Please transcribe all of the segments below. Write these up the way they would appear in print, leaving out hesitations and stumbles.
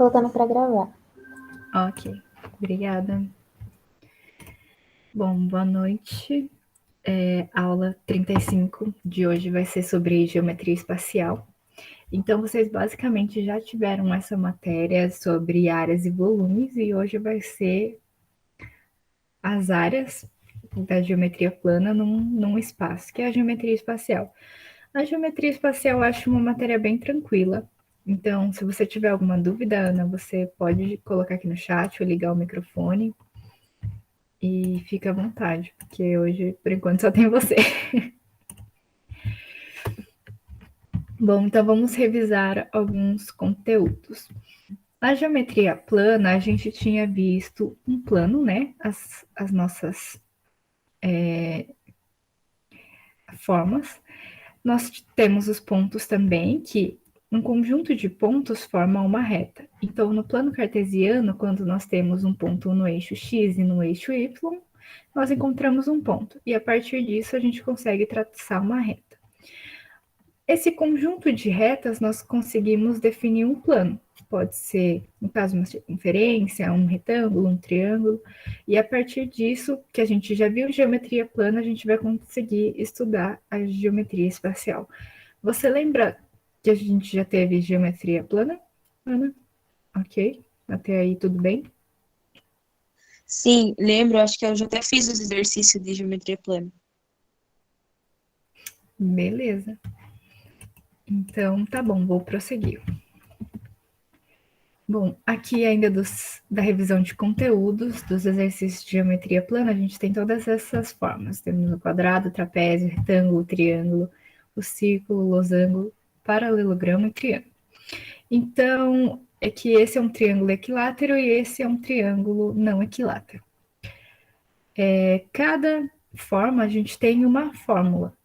colocando para gravar. Ok, obrigada. Bom, boa noite. Aula 35 de hoje vai ser sobre geometria espacial. Então, vocês basicamente já tiveram essa matéria sobre áreas e volumes, e hoje vai ser as áreas da geometria plana num espaço, que é a geometria espacial. A geometria espacial eu acho uma matéria bem tranquila. Então, se você tiver alguma dúvida, Ana, você pode colocar aqui no chat ou ligar o microfone e fica à vontade, porque hoje, por enquanto, só tem você. Bom, então vamos revisar alguns conteúdos. Na geometria plana, a gente tinha visto um plano, né? As nossas formas. Nós temos os pontos também, que um conjunto de pontos forma uma reta. Então, no plano cartesiano, quando nós temos um ponto no eixo x e no eixo y, nós encontramos um ponto. E a partir disso, a gente consegue traçar uma reta. Esse conjunto de retas, nós conseguimos definir um plano. Pode ser, no caso, uma circunferência, um retângulo, um triângulo. E a partir disso, que a gente já viu geometria plana, a gente vai conseguir estudar a geometria espacial. Você lembra que a gente já teve geometria plana, Ana? Ok? Até aí tudo bem? Sim, lembro, acho que eu já até fiz os exercícios de geometria plana. Beleza. Então, tá bom, vou prosseguir. Bom, aqui ainda da revisão de conteúdos, dos exercícios de geometria plana, a gente tem todas essas formas. Temos o quadrado, o trapézio, o retângulo, o triângulo, o círculo, o losango, paralelogramo e triângulo. Então, é que esse é um triângulo equilátero e esse é um triângulo não equilátero. Cada forma, a gente tem uma fórmula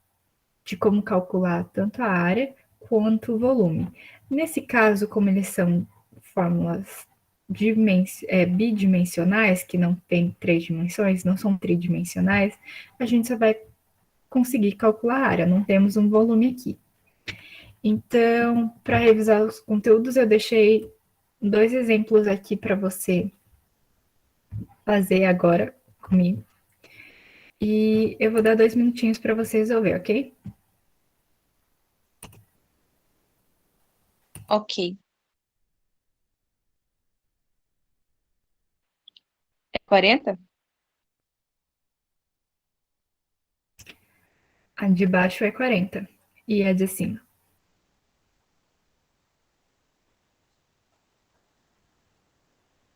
de como calcular tanto a área quanto o volume. Nesse caso, como eles são fórmulas bidimensionais, que não tem 3 dimensões, não são tridimensionais, a gente só vai conseguir calcular a área, não temos um volume aqui. Então, para revisar os conteúdos, eu deixei 2 exemplos aqui para você fazer agora comigo. E eu vou dar 2 minutinhos para você resolver, ok? Ok. É 40? A de baixo é 40 e a de cima.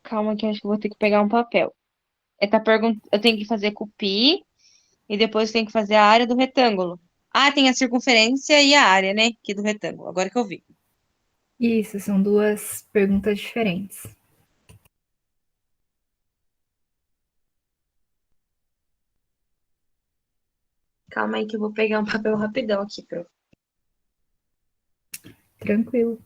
Calma que eu acho que eu vou ter que pegar um papel. Eu tenho que fazer com o pi e depois tenho que fazer a área do retângulo. Ah, tem a circunferência e a área, né? Aqui do retângulo. Agora que eu vi. Isso, são 2 perguntas diferentes. Calma aí que eu vou pegar um papel rapidão aqui, pro. Tranquilo.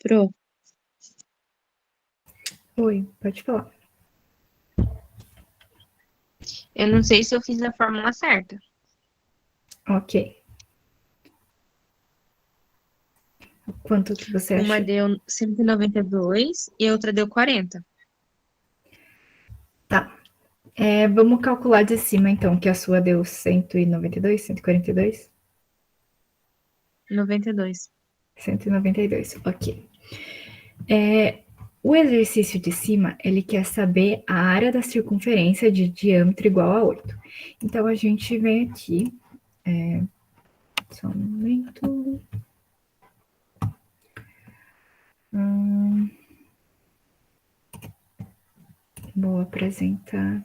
Pro, Oi, pode falar. eu não sei se eu fiz a fórmula certa. Ok. Quanto que você Uma achou? deu 192 e a outra deu 40. Tá. Vamos calcular de cima, então, que a sua deu 192, 142? 92. 192, ok. O exercício de cima, ele quer saber a área da circunferência de diâmetro igual a 8. Então, a gente vem aqui, só um momento. Vou apresentar.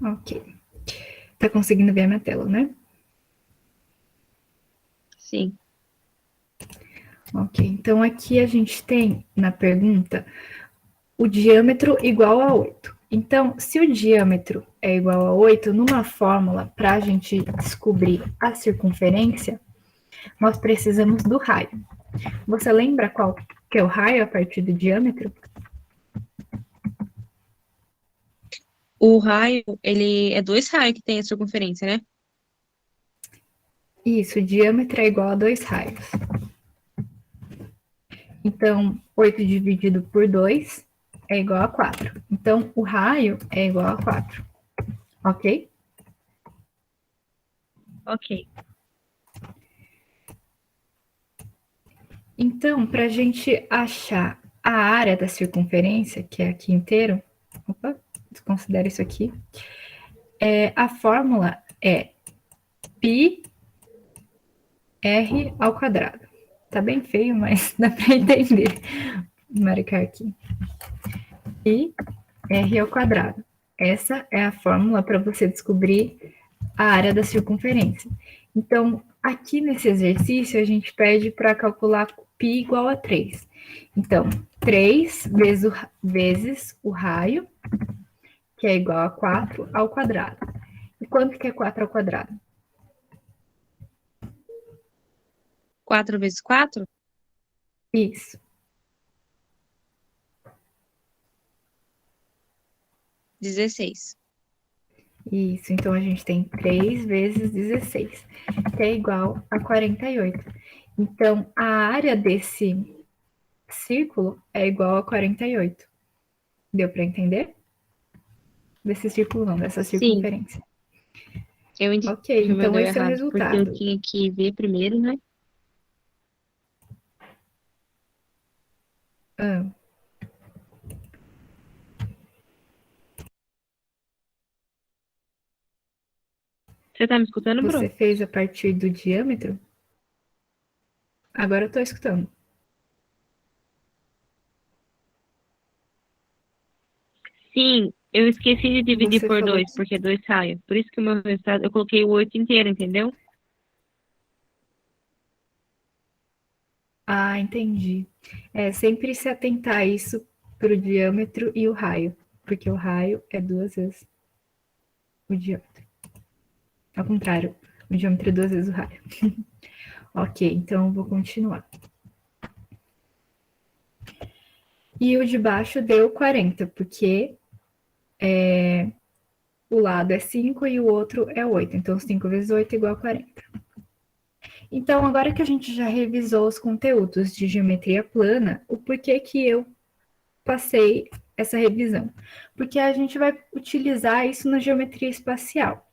Ok. Tá conseguindo ver a minha tela, né? Sim. Ok. Então, aqui a gente tem na pergunta o diâmetro igual a 8. Então, se o diâmetro é igual a 8, numa fórmula, para a gente descobrir a circunferência, nós precisamos do raio. Você lembra qual que é o raio a partir do diâmetro? O raio, ele é 2 raios que tem a circunferência, né? Isso, o diâmetro é igual a 2 raios. Então, 8 dividido por 2 é igual a 4. Então, o raio é igual a 4. Ok? Ok. Então, para a gente achar a área da circunferência, que é aqui inteiro, opa, desconsidera isso aqui, a fórmula é πr ao quadrado. Tá bem feio, mas dá para entender. Vou marcar aqui. πr ao quadrado. Essa é a fórmula para você descobrir a área da circunferência. Então, aqui nesse exercício, a gente pede para calcular π igual a 3. Então, 3 vezes o raio, que é igual a 4 ao quadrado. E quanto que é 4 ao quadrado? 4 vezes 4? Isso. 16. Isso, então a gente tem 3 vezes 16, que é igual a 48. Então, a área desse círculo é igual a 48. Deu para entender? Desse círculo não, dessa Sim, circunferência. eu entendi Ok, que o meu então deu esse é o errado, porque eu resultado. tinha que ver primeiro, né? Ah, Você tá me escutando, você Bruno? fez a partir do diâmetro? Agora eu estou escutando. Sim, eu esqueci de dividir Você por falou 2, que. porque 2 raios. Por isso que o meu resultado, eu coloquei o 8 inteiro, entendeu? Ah, entendi. Sempre se atentar a isso para o diâmetro e o raio, porque o raio é 2 vezes o diâmetro. Ao contrário, o diâmetro é 2 vezes o raio. Ok, então eu vou continuar. E o de baixo deu 40, porque o lado é 5 e o outro é 8. Então, 5 vezes 8 é igual a 40. Então, agora que a gente já revisou os conteúdos de geometria plana, o porquê que eu passei essa revisão? Porque a gente vai utilizar isso na geometria espacial.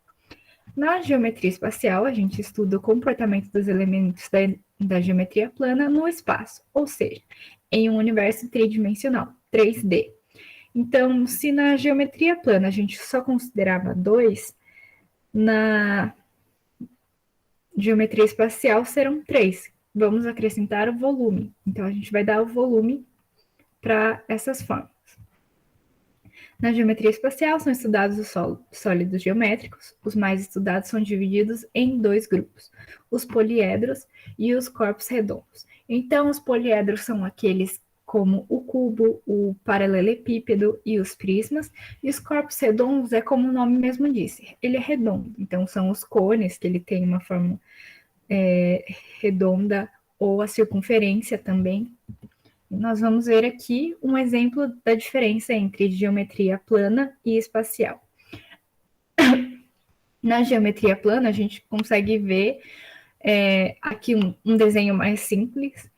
Na geometria espacial, a gente estuda o comportamento dos elementos da geometria plana no espaço, ou seja, em um universo tridimensional, 3D. Então, se na geometria plana a gente só considerava dois, na geometria espacial serão três. Vamos acrescentar o volume. Então, a gente vai dar o volume para essas formas. Na geometria espacial são estudados os sólidos geométricos. Os mais estudados são divididos em dois grupos: os poliedros e os corpos redondos. Então, os poliedros são aqueles como o cubo, o paralelepípedo e os prismas, e os corpos redondos é como o nome mesmo disse, ele é redondo. Então, são os cones, que ele tem uma forma redonda, ou a circunferência também. Nós vamos ver aqui um exemplo da diferença entre geometria plana e espacial. Na geometria plana, a gente consegue ver Aqui um desenho mais simples,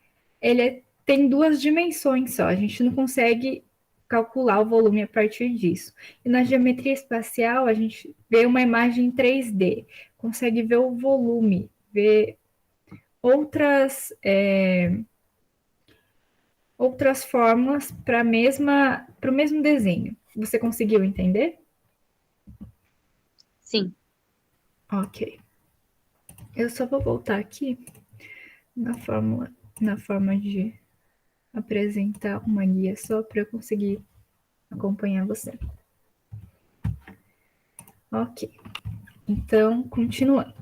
tem 2 dimensões só, a gente não consegue calcular o volume a partir disso. E na geometria espacial, a gente vê uma imagem em 3D, consegue ver o volume, ver outras fórmulas para o mesmo desenho. Você conseguiu entender? Sim. Ok. Eu só vou voltar aqui na forma de apresentar uma guia só para eu conseguir acompanhar você. Ok. Então, continuando.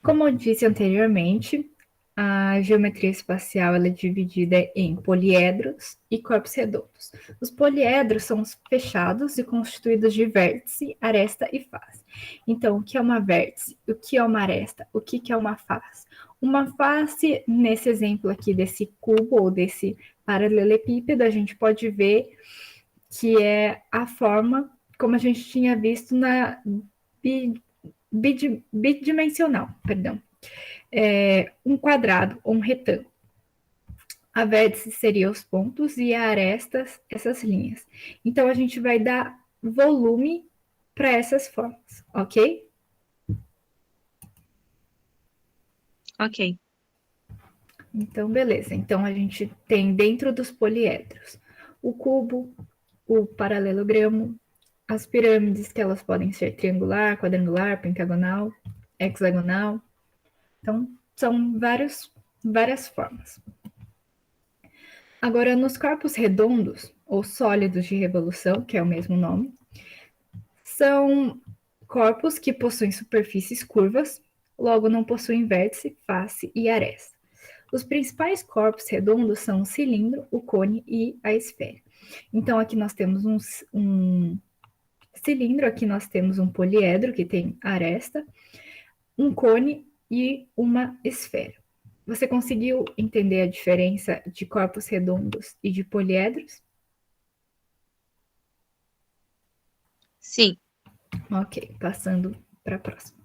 Como eu disse anteriormente, a geometria espacial ela é dividida em poliedros e corpos redondos. Os poliedros são os fechados e constituídos de vértice, aresta e face. Então, o que é uma vértice? O que é uma aresta? O que é uma face? Uma face, nesse exemplo aqui desse cubo ou desse paralelepípedo, a gente pode ver que é a forma como a gente tinha visto na bidimensional, perdão. Um quadrado ou um retângulo. A vértice seria os pontos e a arestas, essas linhas. Então, a gente vai dar volume para essas formas, ok? Ok. Então, beleza. Então, a gente tem dentro dos poliedros o cubo, o paralelogramo, as pirâmides, que elas podem ser triangular, quadrangular, pentagonal, hexagonal. Então, são várias formas. Agora, nos corpos redondos, ou sólidos de revolução, que é o mesmo nome, são corpos que possuem superfícies curvas, logo não possuem vértice, face e aresta. Os principais corpos redondos são o cilindro, o cone e a esfera. Então, aqui nós temos um cilindro, aqui nós temos um poliedro que tem aresta, um cone e uma esfera. Você conseguiu entender a diferença de corpos redondos e de poliedros? Sim. Ok, passando para a próxima.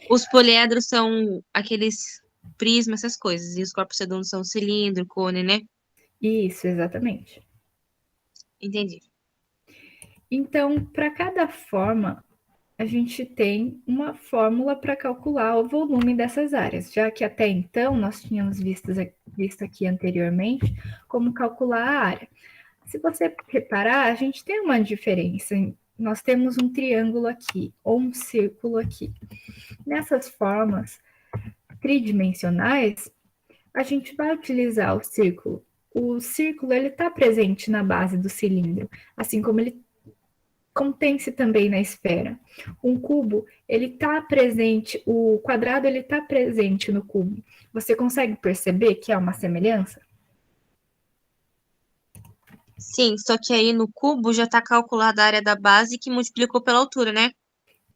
Os poliedros são aqueles prismas, essas coisas. E os corpos redondos são cilindro, cone, né? Isso, exatamente. Entendi. Então, para cada forma, a gente tem uma fórmula para calcular o volume dessas áreas, já que até então nós tínhamos visto aqui anteriormente como calcular a área. Se você reparar, a gente tem uma diferença. Nós temos um triângulo aqui ou um círculo aqui. Nessas formas tridimensionais, a gente vai utilizar o círculo. O círculo ele está presente na base do cilindro, assim como ele contém-se também na esfera. Um cubo, ele está presente, o quadrado ele está presente no cubo. Você consegue perceber que há uma semelhança? Sim, só que aí no cubo já está calculada a área da base que multiplicou pela altura, né?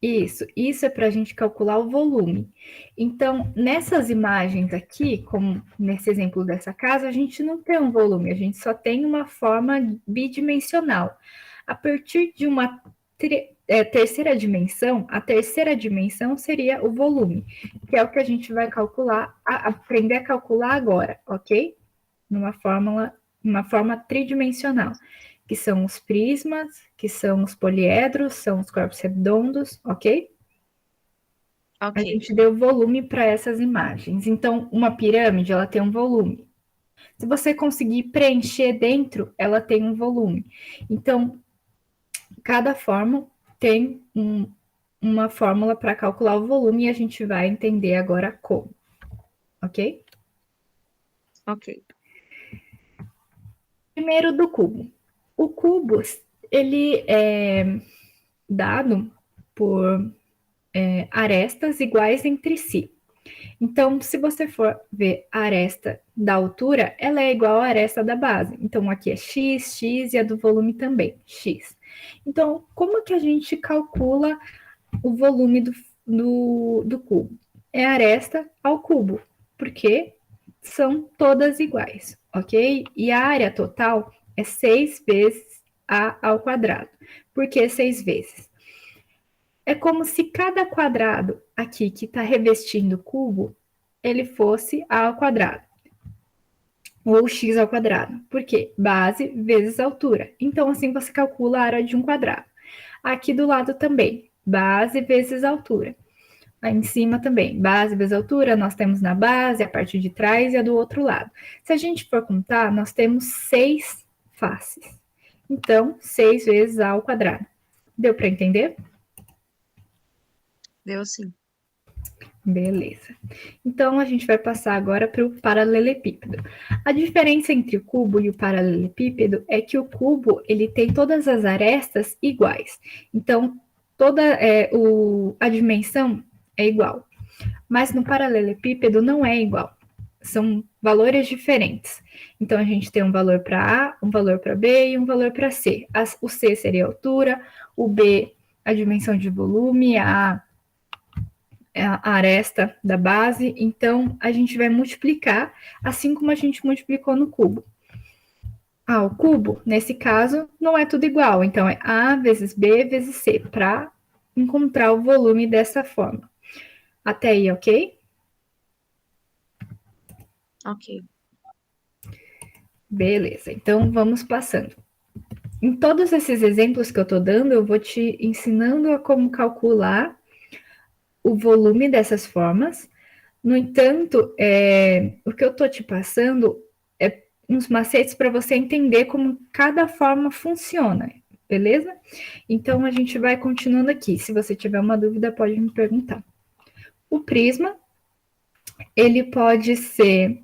Isso é para a gente calcular o volume. Então, nessas imagens aqui, como nesse exemplo dessa casa, a gente não tem um volume, a gente só tem uma forma bidimensional. A partir de uma terceira dimensão, a terceira dimensão seria o volume, que é o que a gente vai calcular, aprender a calcular agora, ok? Uma forma tridimensional, que são os prismas, que são os poliedros, são os corpos redondos, ok? A Ok. gente deu volume para essas imagens. Então, uma pirâmide, ela tem um volume. Se você conseguir preencher dentro, ela tem um volume. Então, cada forma tem uma fórmula para calcular o volume e a gente vai entender agora como, ok? Ok. Primeiro do cubo. O cubo, ele é dado por arestas iguais entre si. Então, se você for ver a aresta da altura, ela é igual à aresta da base. Então, aqui é x, x e a do volume também, x. Então, como que a gente calcula o volume do cubo? É a aresta ao cubo, porque são todas iguais, ok? E a área total é 6 vezes a ao quadrado. Por que 6 vezes? É como se cada quadrado aqui que está revestindo o cubo ele fosse a ao quadrado, ou x ao quadrado. Por quê? Base vezes altura. Então, assim você calcula a área de um quadrado. Aqui do lado também, base vezes altura. Aí em cima também, base vezes altura, nós temos na base, a parte de trás e a do outro lado. Se a gente for contar, nós temos 6 faces. Então, 6 vezes a ao quadrado. Deu para entender? Deu sim. Beleza. Então, a gente vai passar agora para o paralelepípedo. A diferença entre o cubo e o paralelepípedo é que o cubo ele tem todas as arestas iguais. Então, a dimensão é igual. Mas no paralelepípedo não é igual. São valores diferentes. Então, a gente tem um valor para A, um valor para B e um valor para C. O C seria a altura, o B a dimensão de volume, a aresta da base, então a gente vai multiplicar, assim como a gente multiplicou no cubo. O cubo, nesse caso, não é tudo igual, então é A vezes B vezes C, para encontrar o volume dessa forma. Até aí, ok? Ok. Beleza, então vamos passando. Em todos esses exemplos que eu estou dando, eu vou te ensinando a como calcular o volume dessas formas. No entanto, o que eu estou te passando é uns macetes para você entender como cada forma funciona, beleza? Então, a gente vai continuando aqui. Se você tiver uma dúvida, pode me perguntar. O prisma, ele pode ser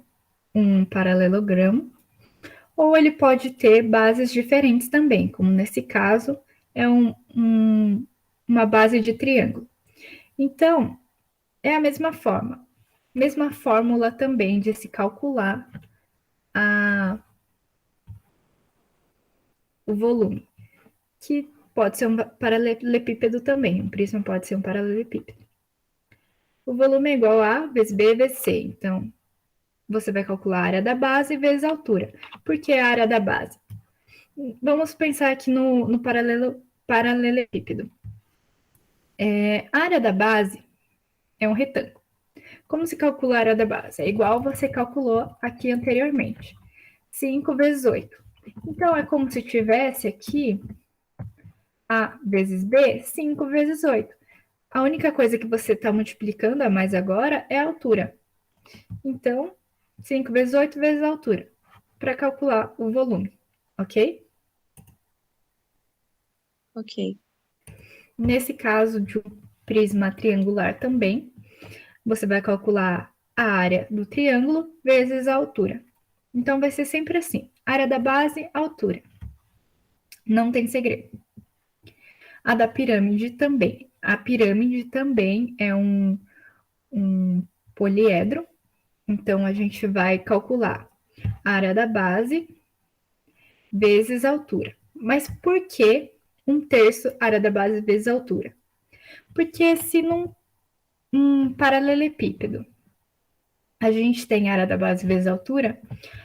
um paralelogramo, ou ele pode ter bases diferentes também, como nesse caso, é uma base de triângulo. Então, é a mesma forma. Mesma fórmula também de se calcular o volume, que pode ser um paralelepípedo também. Um prisma pode ser um paralelepípedo. O volume é igual a vezes B vezes C. Então, você vai calcular a área da base vezes a altura. Por que a área da base? Vamos pensar aqui no paralelepípedo. A área da base é um retângulo. Como se calcula a área da base? É igual você calculou aqui anteriormente. 5 vezes 8. Então, é como se tivesse aqui A vezes B, 5 vezes 8. A única coisa que você está multiplicando a mais agora é a altura. Então, 5 vezes 8 vezes a altura, para calcular o volume, ok? Ok. Nesse caso de um prisma triangular também, você vai calcular a área do triângulo vezes a altura. Então, vai ser sempre assim, área da base, altura. Não tem segredo. A da pirâmide também. A pirâmide também é um poliedro. Então, a gente vai calcular a área da base vezes a altura. Mas por que 1/3 área da base vezes a altura? Porque se num paralelepípedo a gente tem a área da base vezes a altura,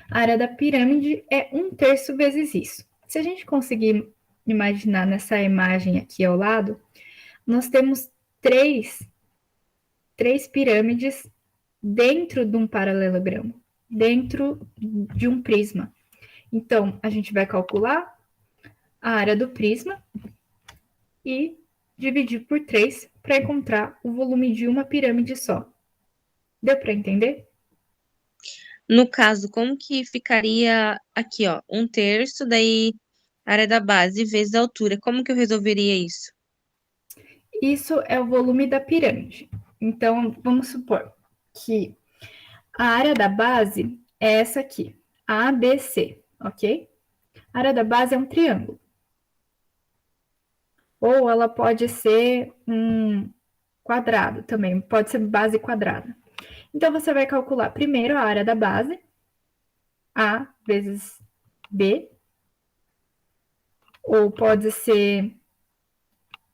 a área da pirâmide é 1/3 vezes isso. Se a gente conseguir imaginar nessa imagem aqui ao lado, nós temos três pirâmides dentro de um paralelogramo, dentro de um prisma. Então, a gente vai calcular a área do prisma e dividir por 3 para encontrar o volume de uma pirâmide só. Deu para entender? No caso, como que ficaria aqui, ó, 1/3, daí área da base vezes a altura. Como que eu resolveria isso? Isso é o volume da pirâmide. Então, vamos supor que a área da base é essa aqui, ABC, ok? A área da base é um triângulo. Ou ela pode ser um quadrado também, pode ser base quadrada. Então, você vai calcular primeiro a área da base, A vezes B, ou pode ser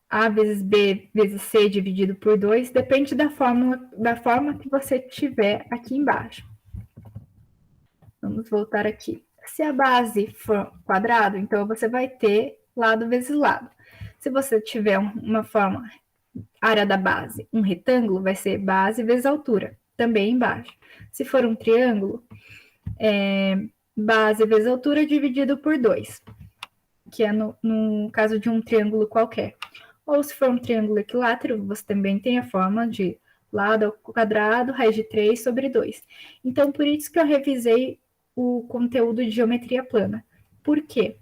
A vezes B vezes C dividido por 2, depende da forma que você tiver aqui embaixo. Vamos voltar aqui. Se a base for quadrado, então você vai ter lado vezes lado. Se você tiver uma forma, área da base, um retângulo, vai ser base vezes altura. também embaixo. Se for um triângulo, base vezes altura dividido por 2, que é no caso de um triângulo qualquer. Ou se for um triângulo equilátero, você também tem a forma de lado ao quadrado, raiz de 3 sobre 2. Então, por isso que eu revisei o conteúdo de geometria plana. Por quê?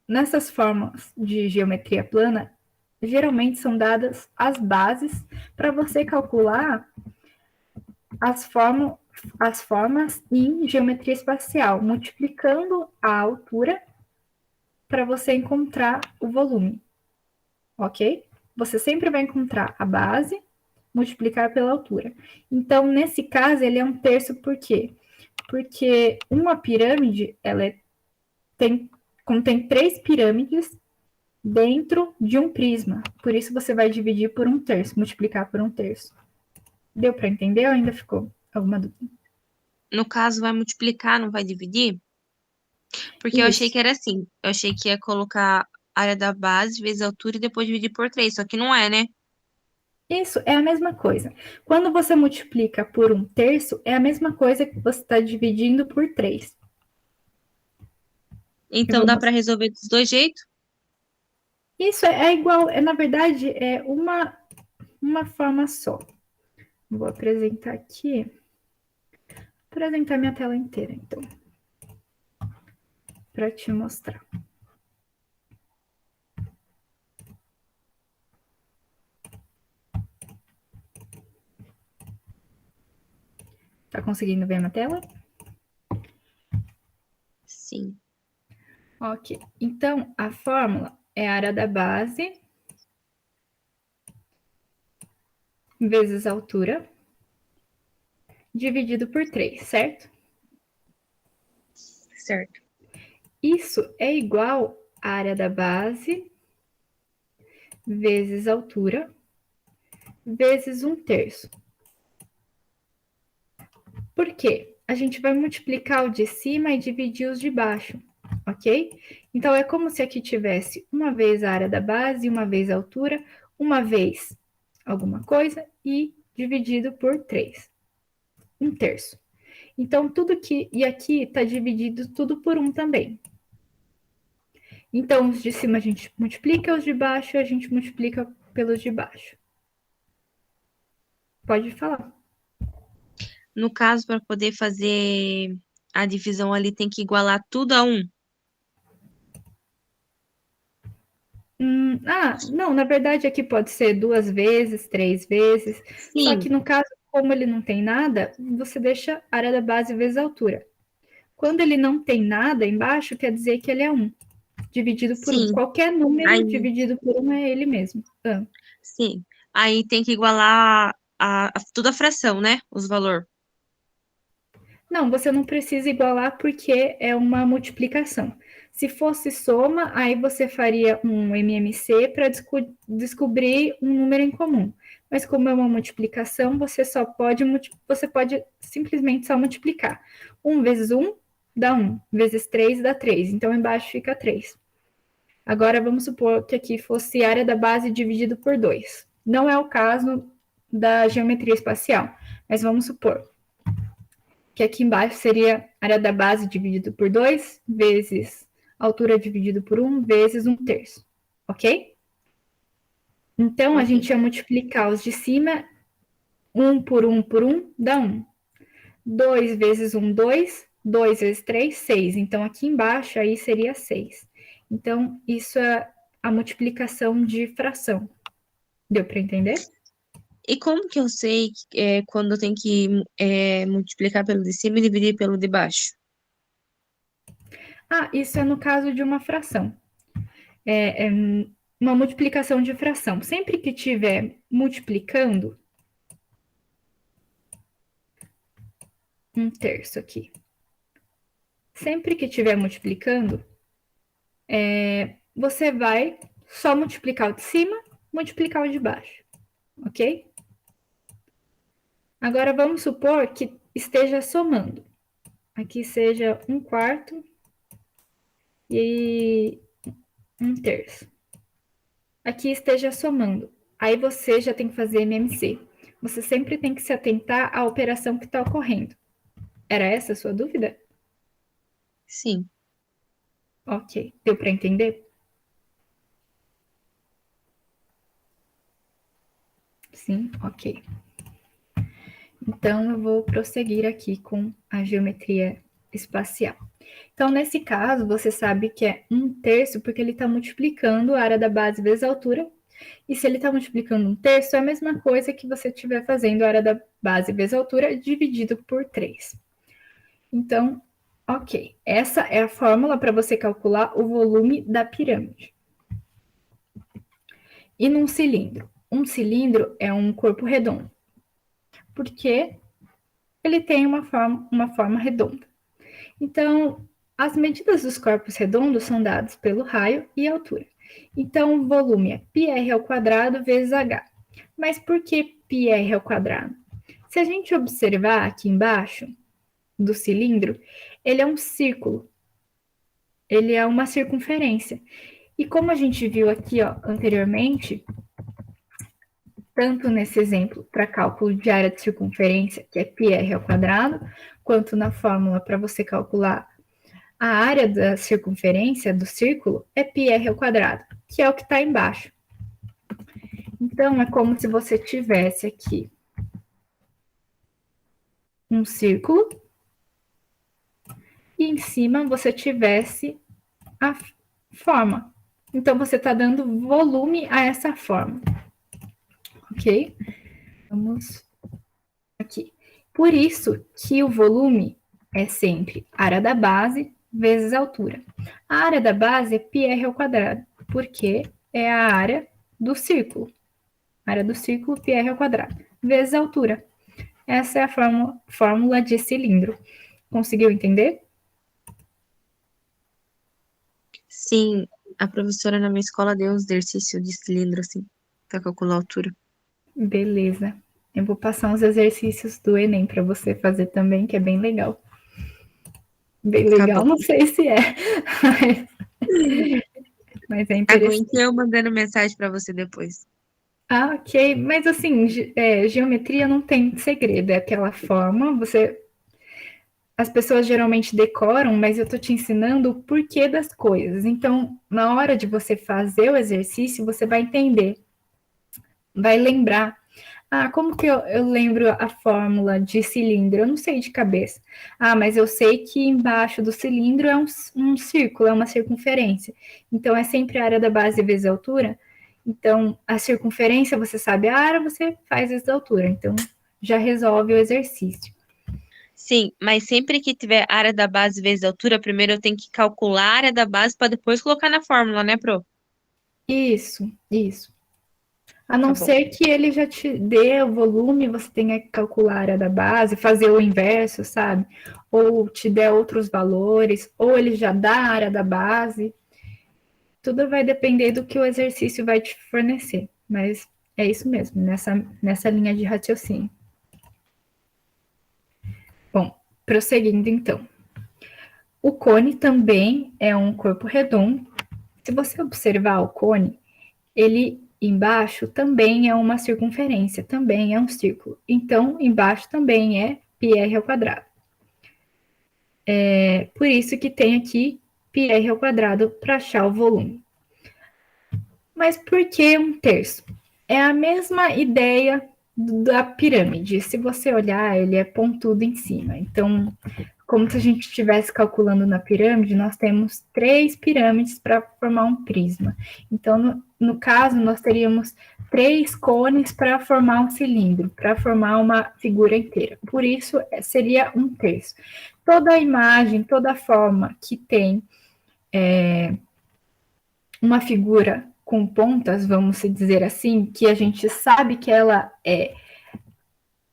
Nessas formas de geometria plana, geralmente são dadas as bases para você calcular as formas em geometria espacial, multiplicando a altura para você encontrar o volume, ok? Você sempre vai encontrar a base, multiplicar pela altura. Então, nesse caso, ele é um terço, por quê? Porque uma pirâmide, contém 3 pirâmides dentro de um prisma. Por isso, você vai dividir por um terço, multiplicar por um terço. Deu para entender ou ainda ficou alguma dúvida? No caso, vai multiplicar, não vai dividir? Porque eu achei Isso. que era assim. Eu achei que ia colocar a área da base vezes a altura e depois dividir por 3. Só que não é, né? Isso é a mesma coisa. Quando você multiplica por um terço, é a mesma coisa que você está dividindo por 3. Eu Então vou dá para mostrar. resolver dos dois jeitos? Isso é igual, na verdade, é uma forma só. Vou apresentar aqui. Apresentar minha tela inteira, então, para te mostrar. Tá conseguindo ver minha tela? Sim. Ok. Então, a fórmula é a área da base vezes a altura dividido por 3, certo? Certo. Isso é igual à área da base vezes a altura vezes um terço. Por quê? A gente vai multiplicar o de cima e dividir os de baixo, ok? Então, é como se aqui tivesse uma vez a área da base, uma vez a altura, uma vez alguma coisa e dividido por 3, um terço. Então, tudo que... E aqui está dividido tudo por 1 também. Então, os de cima a gente multiplica, os de baixo a gente multiplica pelos de baixo. Pode falar. No caso, para poder fazer a divisão ali, tem que igualar tudo a 1. Não, na verdade aqui pode ser 2 vezes, 3 vezes, só que Sim, no caso, como ele não tem nada, você deixa a área da base vezes a altura. Quando ele não tem nada embaixo, quer dizer que ele é 1, dividido por 1. sim. Qualquer número Aí, dividido por 1 é ele mesmo. sim. Aí tem que igualar toda a fração, né? Os valores. Não, você não precisa igualar porque é uma multiplicação. Se fosse soma, aí você faria um MMC para descobrir um número em comum. Mas como é uma multiplicação, você pode simplesmente só multiplicar. 1 vezes 1 dá 1, vezes 3 dá 3. Então embaixo fica 3. Agora vamos supor que aqui fosse área da base dividido por 2. Não é o caso da geometria espacial, mas vamos supor que aqui embaixo seria a área da base dividido por 2, vezes altura dividido por 1, vezes um terço, ok? Então, a Ok. gente ia multiplicar os de cima, 1 por 1 dá 1. 2 vezes 1, 2. 2 vezes 3, 6. Então, aqui embaixo, aí seria 6. Então, isso é a multiplicação de fração. Deu para entender? E como que eu sei quando eu tenho que multiplicar pelo de cima e dividir pelo de baixo? Isso é no caso de uma fração. É uma multiplicação de fração. Sempre que estiver multiplicando, um terço aqui. Sempre que estiver multiplicando, você vai só multiplicar o de cima, multiplicar o de baixo, ok? Agora vamos supor que esteja somando. Aqui seja um quarto e um terço. Aqui esteja somando. Aí você já tem que fazer MMC. você sempre tem que se atentar à operação que está ocorrendo. Era essa a sua dúvida? Sim. Ok, deu para entender? Sim, ok. Então, eu vou prosseguir aqui com a geometria espacial. Então, nesse caso, você sabe que é 1/3, porque ele está multiplicando a área da base vezes a altura. E se ele está multiplicando 1/3, é a mesma coisa que você estiver fazendo a área da base vezes a altura dividido por 3. Então, ok. Essa é a fórmula para você calcular o volume da pirâmide. E num cilindro? Um cilindro é um corpo redondo, porque ele tem uma forma redonda. Então, as medidas dos corpos redondos são dadas pelo raio e altura. Então, o volume é πr² vezes h. Mas por que πr²? Se a gente observar aqui embaixo do cilindro, ele é um círculo, ele é uma circunferência. E como a gente viu aqui anteriormente, tanto nesse exemplo para cálculo de área de circunferência, que é πr², quanto na fórmula para você calcular a área da circunferência do círculo, é πr², que é o que está embaixo. Então, é como se você tivesse aqui um círculo e em cima você tivesse a forma. Então, você está dando volume a essa forma. Ok? Vamos aqui. Por isso que o volume é sempre área da base vezes a altura. A área da base é πr², porque é a área do círculo. A área do círculo, πr², vezes a altura. Essa é a fórmula de cilindro. Conseguiu entender? Sim, a professora na minha escola deu uns exercícios de cilindro, assim, pra calcular a altura. Beleza. Eu vou passar uns exercícios do Enem para você fazer também, que é bem legal. Bem Tá legal, bom. não sei se é, mas é interessante. Aguente eu mandando mensagem pra você depois. Ah, ok. Mas assim, geometria não tem segredo, é aquela forma, as pessoas geralmente decoram, mas eu tô te ensinando o porquê das coisas. Então, na hora de você fazer o exercício, você vai entender, vai lembrar. Ah, como que eu lembro a fórmula de cilindro? Eu não sei de cabeça. Ah, mas eu sei que embaixo do cilindro é um círculo, é uma circunferência. Então, é sempre a área da base vezes a altura. Então, a circunferência, você sabe a área, você faz vezes a altura. Então, já resolve o exercício. Sim, mas sempre que tiver área da base vezes a altura, primeiro eu tenho que calcular a área da base para depois colocar na fórmula, né, Pro? Isso, isso. A Tá não bom. ser que ele já te dê o volume, você tenha que calcular a área da base, fazer o inverso, sabe? Ou te dê outros valores, ou ele já dá a área da base. Tudo vai depender do que o exercício vai te fornecer. Mas é isso mesmo, nessa linha de raciocínio. Bom, prosseguindo então. O cone também é um corpo redondo. Se você observar o cone, ele embaixo também é uma circunferência, também é um círculo. Então, embaixo também é πr². É por isso que tem aqui πr² para achar o volume. Mas por que 1/3? É a mesma ideia da pirâmide. Se você olhar, ele é pontudo em cima. Então, como se a gente estivesse calculando na pirâmide, nós temos 3 pirâmides para formar um prisma. Então, no caso, nós teríamos 3 cones para formar um cilindro, para formar uma figura inteira. Por isso, seria 1/3. Toda a imagem, toda a forma que tem uma figura com pontas, vamos dizer assim, que a gente sabe que ela é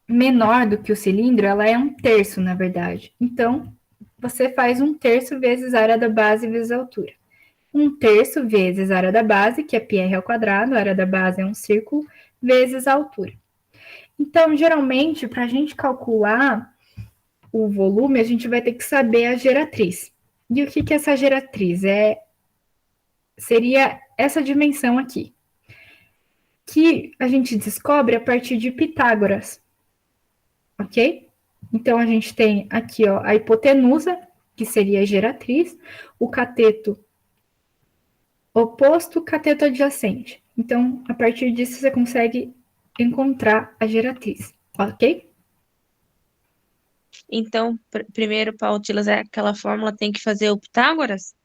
menor do que o cilindro, ela é 1/3, na verdade. Então, você faz 1/3 vezes a área da base vezes a altura. 1/3 vezes a área da base, que é πr², a área da base é um círculo, vezes a altura. Então, geralmente, para a gente calcular o volume, a gente vai ter que saber a geratriz. E o que é essa geratriz? Seria essa dimensão aqui. que a gente descobre a partir de Pitágoras, ok? Então, a gente tem aqui ó, a hipotenusa, que seria a geratriz, o cateto oposto, cateto adjacente. Então, a partir disso, você consegue encontrar a geratriz, ok? Então, primeiro, para utilizar aquela fórmula, tem que fazer o Pitágoras?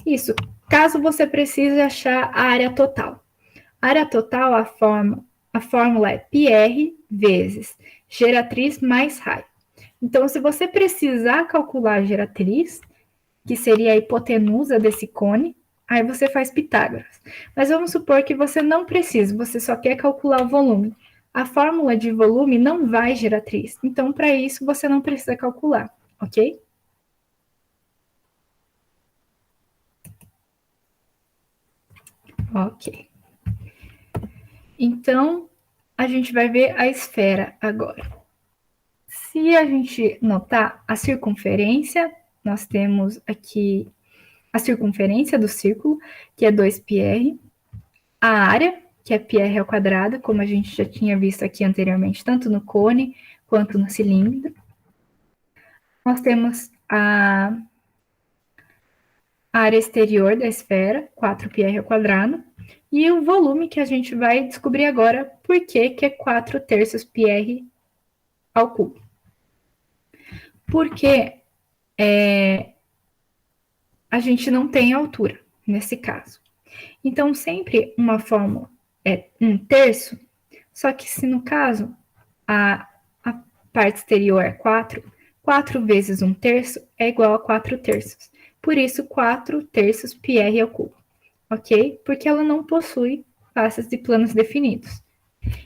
Isso, caso você precise achar a área total. A área total, a fórmula é πr vezes geratriz mais raio. Então, se você precisar calcular a geratriz, que seria a hipotenusa desse cone, aí você faz Pitágoras. Mas vamos supor que você não precisa, você só quer calcular o volume. A fórmula de volume não vai geratriz. Então, para isso, você não precisa calcular, ok? Ok. Então, a gente vai ver a esfera agora. Se a gente notar a circunferência, nós temos aqui a circunferência do círculo, que é 2πr, a área, que é πr ao quadrado, como a gente já tinha visto aqui anteriormente, tanto no cone quanto no cilindro. Nós temos a área exterior da esfera, 4πr ao quadrado, e o volume que a gente vai descobrir agora, por que é 4 terços πr ao cubo. Porque a gente não tem altura, nesse caso. Então, sempre uma fórmula é 1/3, só que se no caso a parte exterior é 4, 4 vezes 1/3 é igual a 4 terços. Por isso, 4 terços πr ao cubo, ok? Porque ela não possui faces de planos definidos.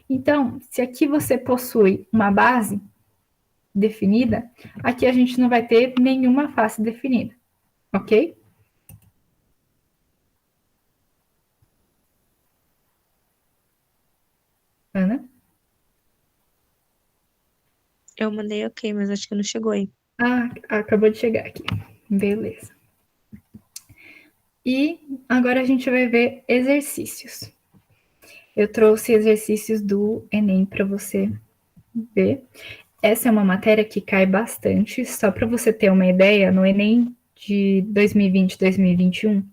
Então, se aqui você possui uma base definida, aqui a gente não vai ter nenhuma face definida, ok? Ana? Eu mandei ok, mas acho que não chegou aí. Ah, acabou de chegar aqui. Beleza. E agora a gente vai ver exercícios. Eu trouxe exercícios do Enem para você ver. Essa é uma matéria que cai bastante, só para você ter uma ideia, no Enem de 2020 e 2021,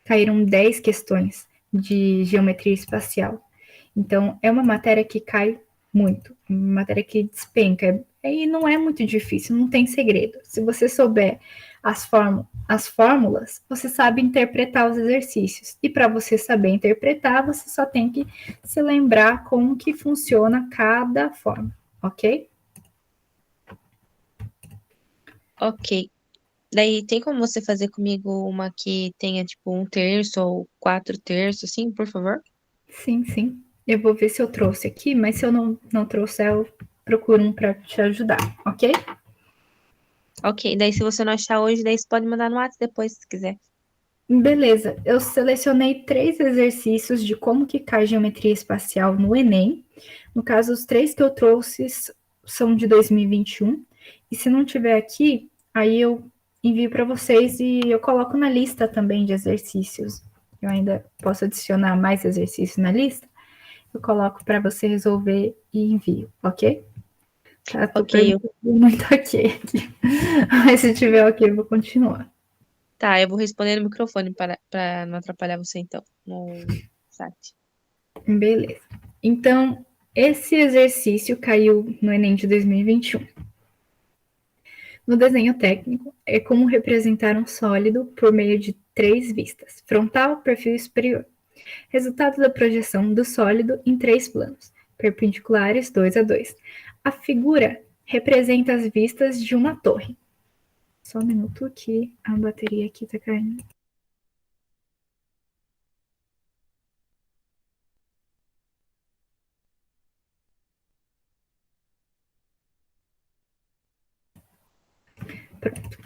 caíram 10 questões de geometria espacial. Então, é uma matéria que cai muito, uma matéria que despenca, e não é muito difícil, não tem segredo. Se você souber as fórmulas, você sabe interpretar os exercícios. E para você saber interpretar, você só tem que se lembrar como que funciona cada forma, ok? Ok. Daí, tem como você fazer comigo uma que tenha, tipo, 1/3 ou 4 terços, assim, por favor? Sim, sim. Eu vou ver se eu trouxe aqui, mas se eu não trouxer, eu procuro um para te ajudar, ok? Ok. Daí, se você não achar hoje, daí você pode mandar no WhatsApp depois, se quiser. Beleza, eu selecionei 3 exercícios de como que cai geometria espacial no Enem. No caso, os 3 que eu trouxe são de 2021. E se não tiver aqui, aí eu envio para vocês e eu coloco na lista também de exercícios. Eu ainda posso adicionar mais exercícios na lista. Eu coloco para você resolver e envio, ok? Tá, tô Ok. perguntando muito ok aqui. Mas se tiver ok, eu vou continuar. Tá, eu vou responder no microfone para não atrapalhar você, então, no chat. Beleza. Então, esse exercício caiu no Enem de 2021. No desenho técnico, é como representar um sólido por meio de 3 vistas: frontal, perfil e superior. Resultado da projeção do sólido em 3 planos, perpendiculares 2 a 2. A figura representa as vistas de uma torre. Só um minuto que a bateria aqui tá caindo. Pronto.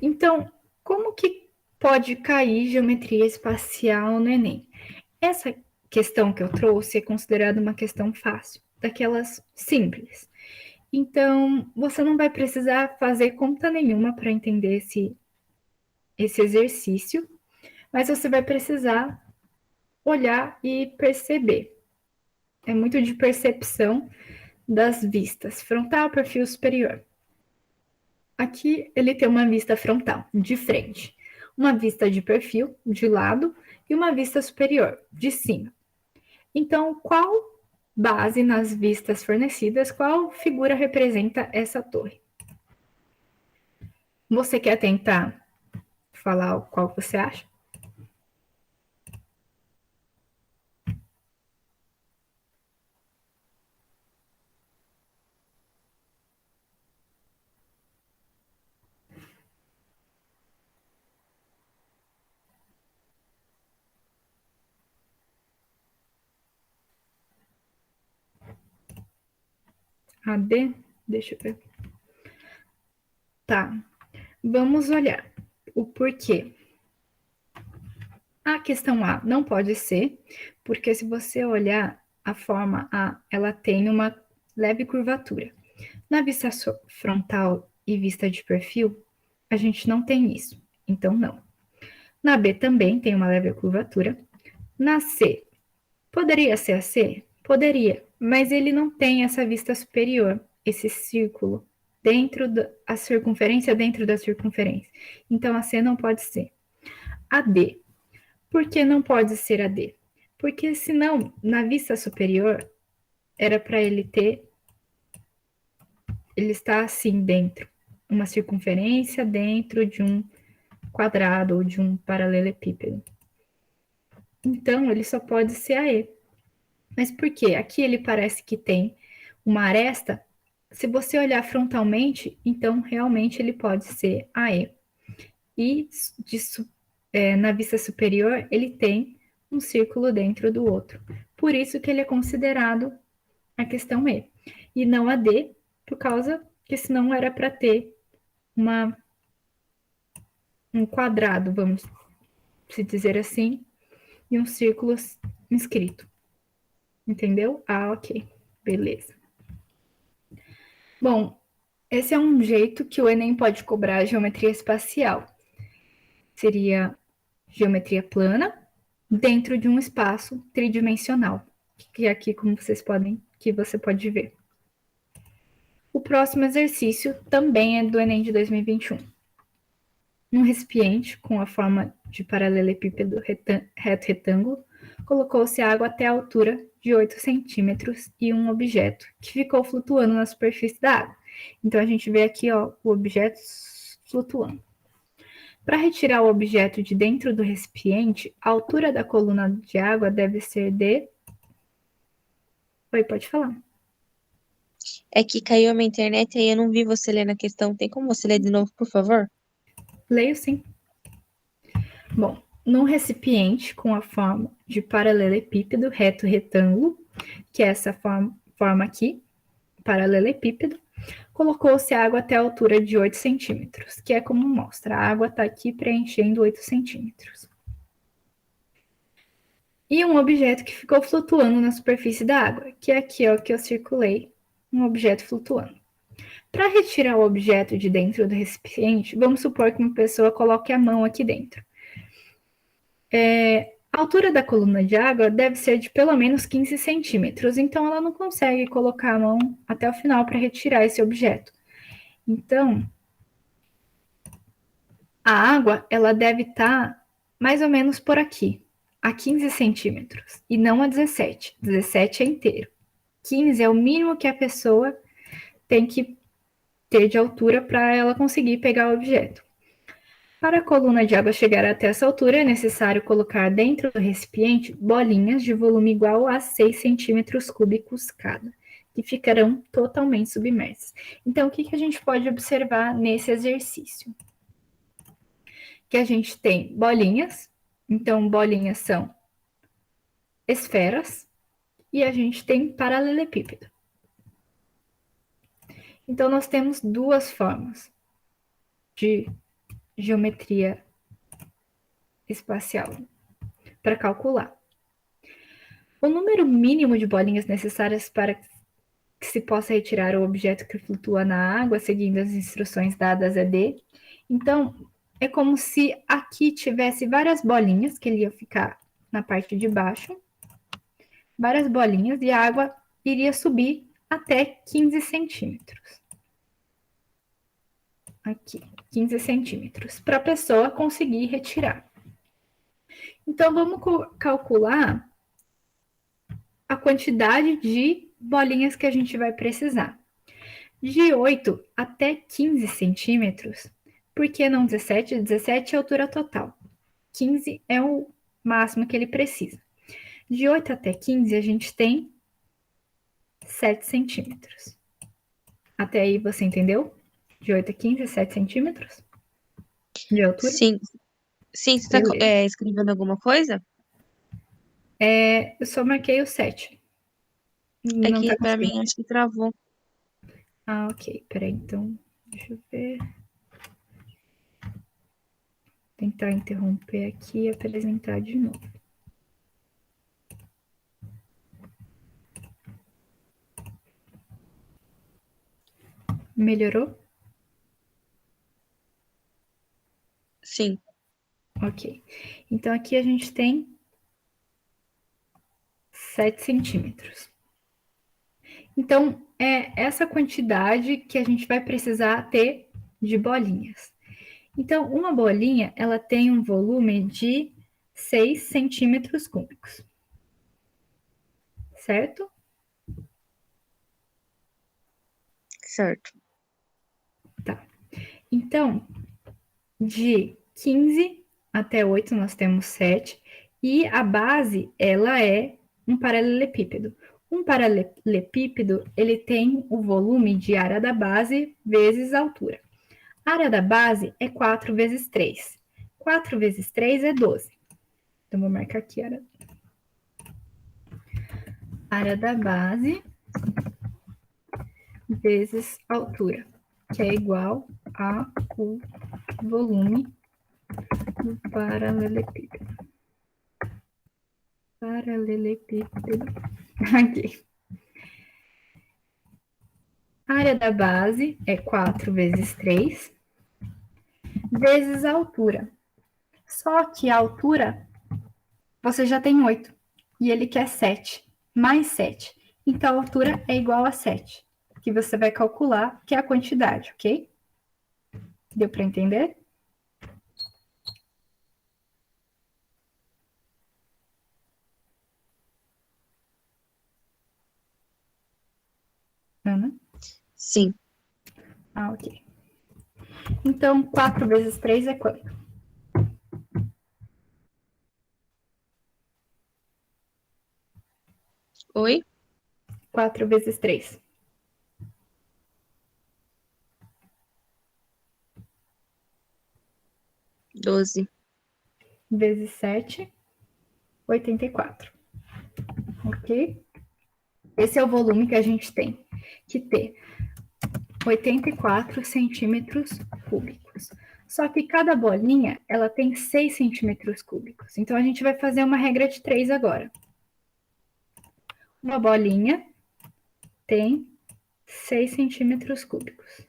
Então, como que pode cair geometria espacial no Enem? Essa questão que eu trouxe é considerada uma questão fácil, daquelas simples. Então, você não vai precisar fazer conta nenhuma para entender esse exercício, mas você vai precisar olhar e perceber. É muito de percepção das vistas, frontal, perfil superior. Aqui ele tem uma vista frontal, de frente, uma vista de perfil, de lado, e uma vista superior, de cima. Então, qual base nas vistas fornecidas, qual figura representa essa torre? Você quer tentar falar qual você acha? A D? Deixa eu ver. Tá, vamos olhar o porquê. A questão A não pode ser, porque se você olhar a forma A, ela tem uma leve curvatura. Na vista frontal e vista de perfil, a gente não tem isso, então não. Na B também tem uma leve curvatura. Na C, poderia ser a C? Poderia, mas ele não tem essa vista superior, esse círculo dentro da circunferência dentro da circunferência. Então a C não pode ser. A D, por que não pode ser a D? Porque senão, na vista superior, era para ele está assim dentro, uma circunferência dentro de um quadrado ou de um paralelepípedo. Então, ele só pode ser a E. Mas por quê? Aqui ele parece que tem uma aresta. Se você olhar frontalmente, então realmente ele pode ser a E. E na vista superior, ele tem um círculo dentro do outro. Por isso que ele é considerado a questão E. E não a D, por causa que senão era para ter um quadrado, vamos se dizer assim, e um círculo inscrito. Entendeu? Ah, ok. Beleza. Bom, esse é um jeito que o Enem pode cobrar a geometria espacial. Seria geometria plana dentro de um espaço tridimensional, que é aqui, como você pode ver. O próximo exercício também é do Enem de 2021. Num recipiente com a forma de paralelepípedo reto retângulo, colocou-se água até a altura de 8 centímetros e um objeto que ficou flutuando na superfície da água. Então, a gente vê aqui ó, o objeto flutuando. Para retirar o objeto de dentro do recipiente, a altura da coluna de água deve ser de... Oi, pode falar. É que caiu a minha internet e aí eu não vi você lendo a questão. Tem como você ler de novo, por favor? Leio sim. Bom, num recipiente com a forma de paralelepípedo reto retângulo, que é essa forma aqui, paralelepípedo, colocou-se água até a altura de 8 centímetros, que é como mostra, a água está aqui preenchendo 8 centímetros. E um objeto que ficou flutuando na superfície da água, que é aqui ó, que eu circulei, um objeto flutuando. Para retirar o objeto de dentro do recipiente, vamos supor que uma pessoa coloque a mão aqui dentro. A altura da coluna de água deve ser de pelo menos 15 centímetros, então ela não consegue colocar a mão até o final para retirar esse objeto. Então, a água ela deve estar mais ou menos por aqui, a 15 centímetros, e não a 17. 17 é inteiro. 15 é o mínimo que a pessoa tem que ter de altura para ela conseguir pegar o objeto. Para a coluna de água chegar até essa altura, é necessário colocar dentro do recipiente bolinhas de volume igual a 6 centímetros cúbicos cada, que ficarão totalmente submersas. Então, o que a gente pode observar nesse exercício? Que a gente tem bolinhas, então bolinhas são esferas, e a gente tem paralelepípedo. Então, nós temos duas formas de geometria espacial para calcular. O número mínimo de bolinhas necessárias para que se possa retirar o objeto que flutua na água, seguindo as instruções dadas é D. Então, é como se aqui tivesse várias bolinhas que ele ia ficar na parte de baixo, várias bolinhas, e a água iria subir até 15 centímetros. Aqui, 15 centímetros, para a pessoa conseguir retirar. Então, vamos calcular a quantidade de bolinhas que a gente vai precisar. De 8 até 15 centímetros, por que não 17? 17 é a altura total. 15 é o máximo que ele precisa. De 8 até 15, a gente tem 7 centímetros. Até aí você entendeu? De 8 a 15, 7 centímetros de altura? Sim. Sim, você está escrevendo alguma coisa? Eu só marquei o 7. É Não que tá pra conseguindo. mim acho que travou. Ah, ok. Peraí, então, deixa eu ver. Tentar interromper aqui e apresentar de novo. Melhorou? Sim. Ok. Então, aqui a gente tem 7 centímetros. Então, é essa quantidade que a gente vai precisar ter de bolinhas. Então, uma bolinha, ela tem um volume de 6 centímetros cúbicos. Certo? Certo. Tá. Então, de 15 até 8 nós temos 7, e a base, ela é um paralelepípedo. Um paralelepípedo, ele tem o volume de área da base vezes a altura. A área da base é 4 vezes 3. 4 vezes 3 é 12. Então, vou marcar aqui a área da base vezes a altura, que é igual ao volume do paralelepípedo. Paralelepípedo. Aqui. A área da base é 4 vezes 3, vezes a altura. Só que a altura, você já tem 8, e ele quer 7, mais 7. Então, a altura é igual a 7, que você vai calcular, que é a quantidade, ok? Deu para entender? Ana? Sim. Ah, ok. Então, 4 vezes 3 é quanto? Oi? 4 vezes 3. 12. Vezes 7, 84. Ok? Esse é o volume que a gente tem que ter. 84 centímetros cúbicos. Só que cada bolinha, ela tem 6 centímetros cúbicos. Então, a gente vai fazer uma regra de 3 agora. Uma bolinha tem 6 centímetros cúbicos.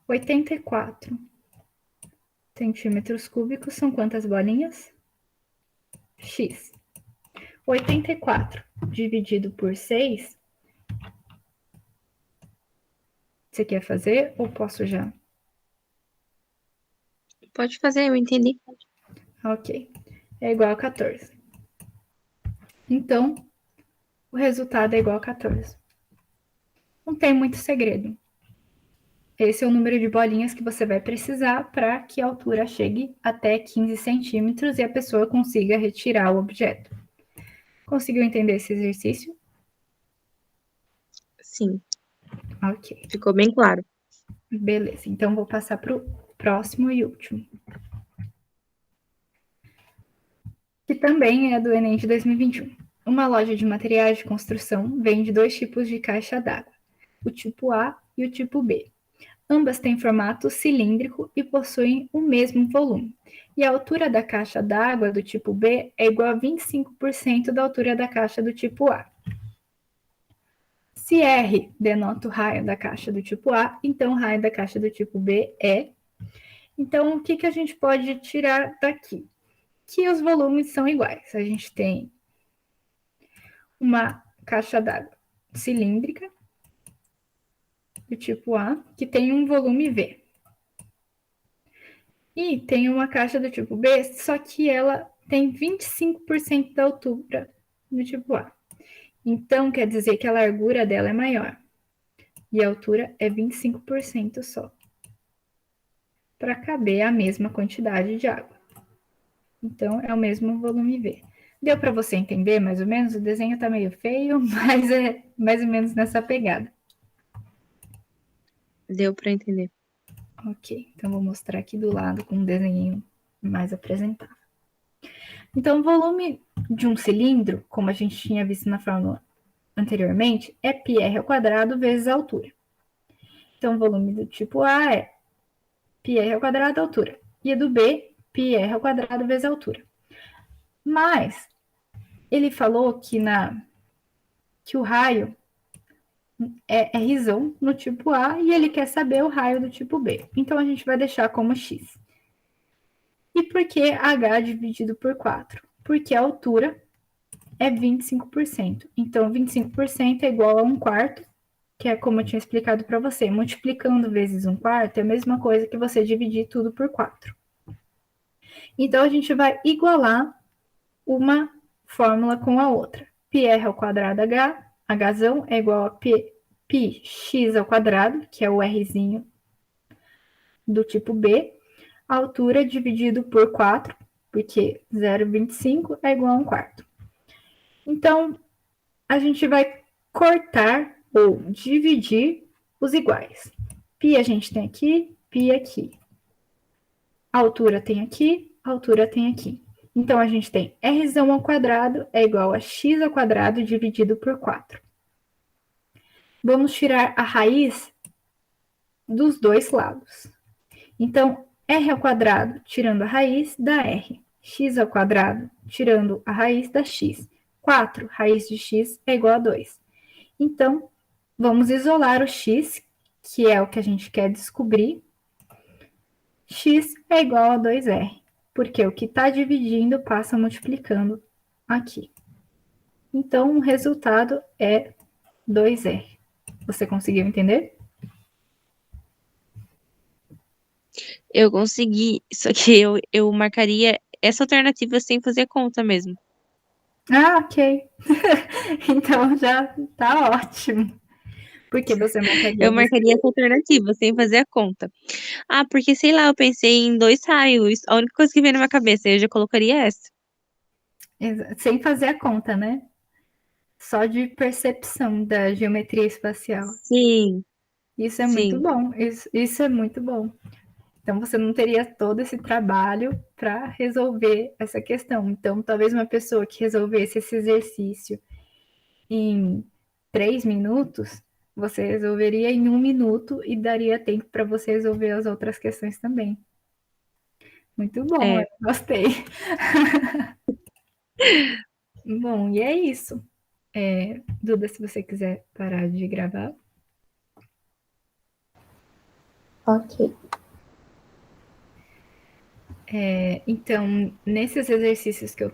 84 centímetros cúbicos são quantas bolinhas? X. 84 dividido por 6. Você quer fazer ou posso já? Pode fazer, eu entendi. Ok. É igual a 14. Então, o resultado é igual a 14. Não tem muito segredo. Esse é o número de bolinhas que você vai precisar para que a altura chegue até 15 centímetros e a pessoa consiga retirar o objeto. Conseguiu entender esse exercício? Sim. Ok. Ficou bem claro. Beleza. Então, vou passar para o próximo e último. Que também é do Enem de 2021. Uma loja de materiais de construção vende 2 tipos de caixa d'água, o tipo A e o tipo B. Ambas têm formato cilíndrico e possuem o mesmo volume. E a altura da caixa d'água do tipo B é igual a 25% da altura da caixa do tipo A. Se R denota o raio da caixa do tipo A, então o raio da caixa do tipo B é Então, o que a gente pode tirar daqui? Que os volumes são iguais. A gente tem uma caixa d'água cilíndrica, do tipo A, que tem um volume V. E tem uma caixa do tipo B, só que ela tem 25% da altura do tipo A. Então, quer dizer que a largura dela é maior. E a altura é 25% só. Para caber a mesma quantidade de água. Então, é o mesmo volume V. Deu para você entender mais ou menos? O desenho está meio feio, mas é mais ou menos nessa pegada. Deu para entender. Ok, então vou mostrar aqui do lado com um desenho mais apresentável. Então, o volume de um cilindro, como a gente tinha visto na fórmula anteriormente, é πr ao quadrado vezes a altura. Então, o volume do tipo A é πr ao quadrado a altura. E a do B, πr ao quadrado vezes a altura. Mas, ele falou que o raio é Rzão no tipo A e ele quer saber o raio do tipo B. Então, a gente vai deixar como x. E por que H dividido por 4? Porque a altura é 25%. Então, 25% é igual a 1/4, que é como eu tinha explicado para você. Multiplicando vezes 1/4 é a mesma coisa que você dividir tudo por 4. Então, a gente vai igualar uma fórmula com a outra. πr ao quadrado h, hzão é igual a πx ao quadrado, que é o rzinho do tipo B, a altura dividido por 4, porque 0,25 é igual a 1/4. Então, a gente vai cortar ou dividir os iguais. Π a gente tem aqui, π aqui. A altura tem aqui, a altura tem aqui. Então, a gente tem Rzão ao quadrado é igual a x ao quadrado dividido por 4. Vamos tirar a raiz dos dois lados. Então, r ao quadrado, tirando a raiz, dá r. X ao quadrado, tirando a raiz, dá x. 4 raiz de x é igual a 2. Então, vamos isolar o x, que é o que a gente quer descobrir. X é igual a 2r, porque o que está dividindo passa multiplicando aqui. Então, o resultado é 2r. Você conseguiu entender? Eu consegui, só que eu marcaria essa alternativa sem fazer conta mesmo. Ah, ok. Então já tá ótimo. Porque você Eu marcaria desse marcaria essa alternativa sem fazer a conta. Ah, porque sei lá, eu pensei em 2 raios. A única coisa que veio na minha cabeça, eu já colocaria essa. sem fazer a conta, né? Só de percepção da geometria espacial. Sim, Isso é muito sim. bom. Isso é muito bom. Então você não teria todo esse trabalho para resolver essa questão. Então, talvez uma pessoa que resolvesse esse exercício em 3 minutos, você resolveria em 1 minuto e daria tempo para você resolver as outras questões também. Muito bom, É. eu gostei. Bom, e é isso. Duda, se você quiser parar de gravar. Ok. Então, nesses exercícios que eu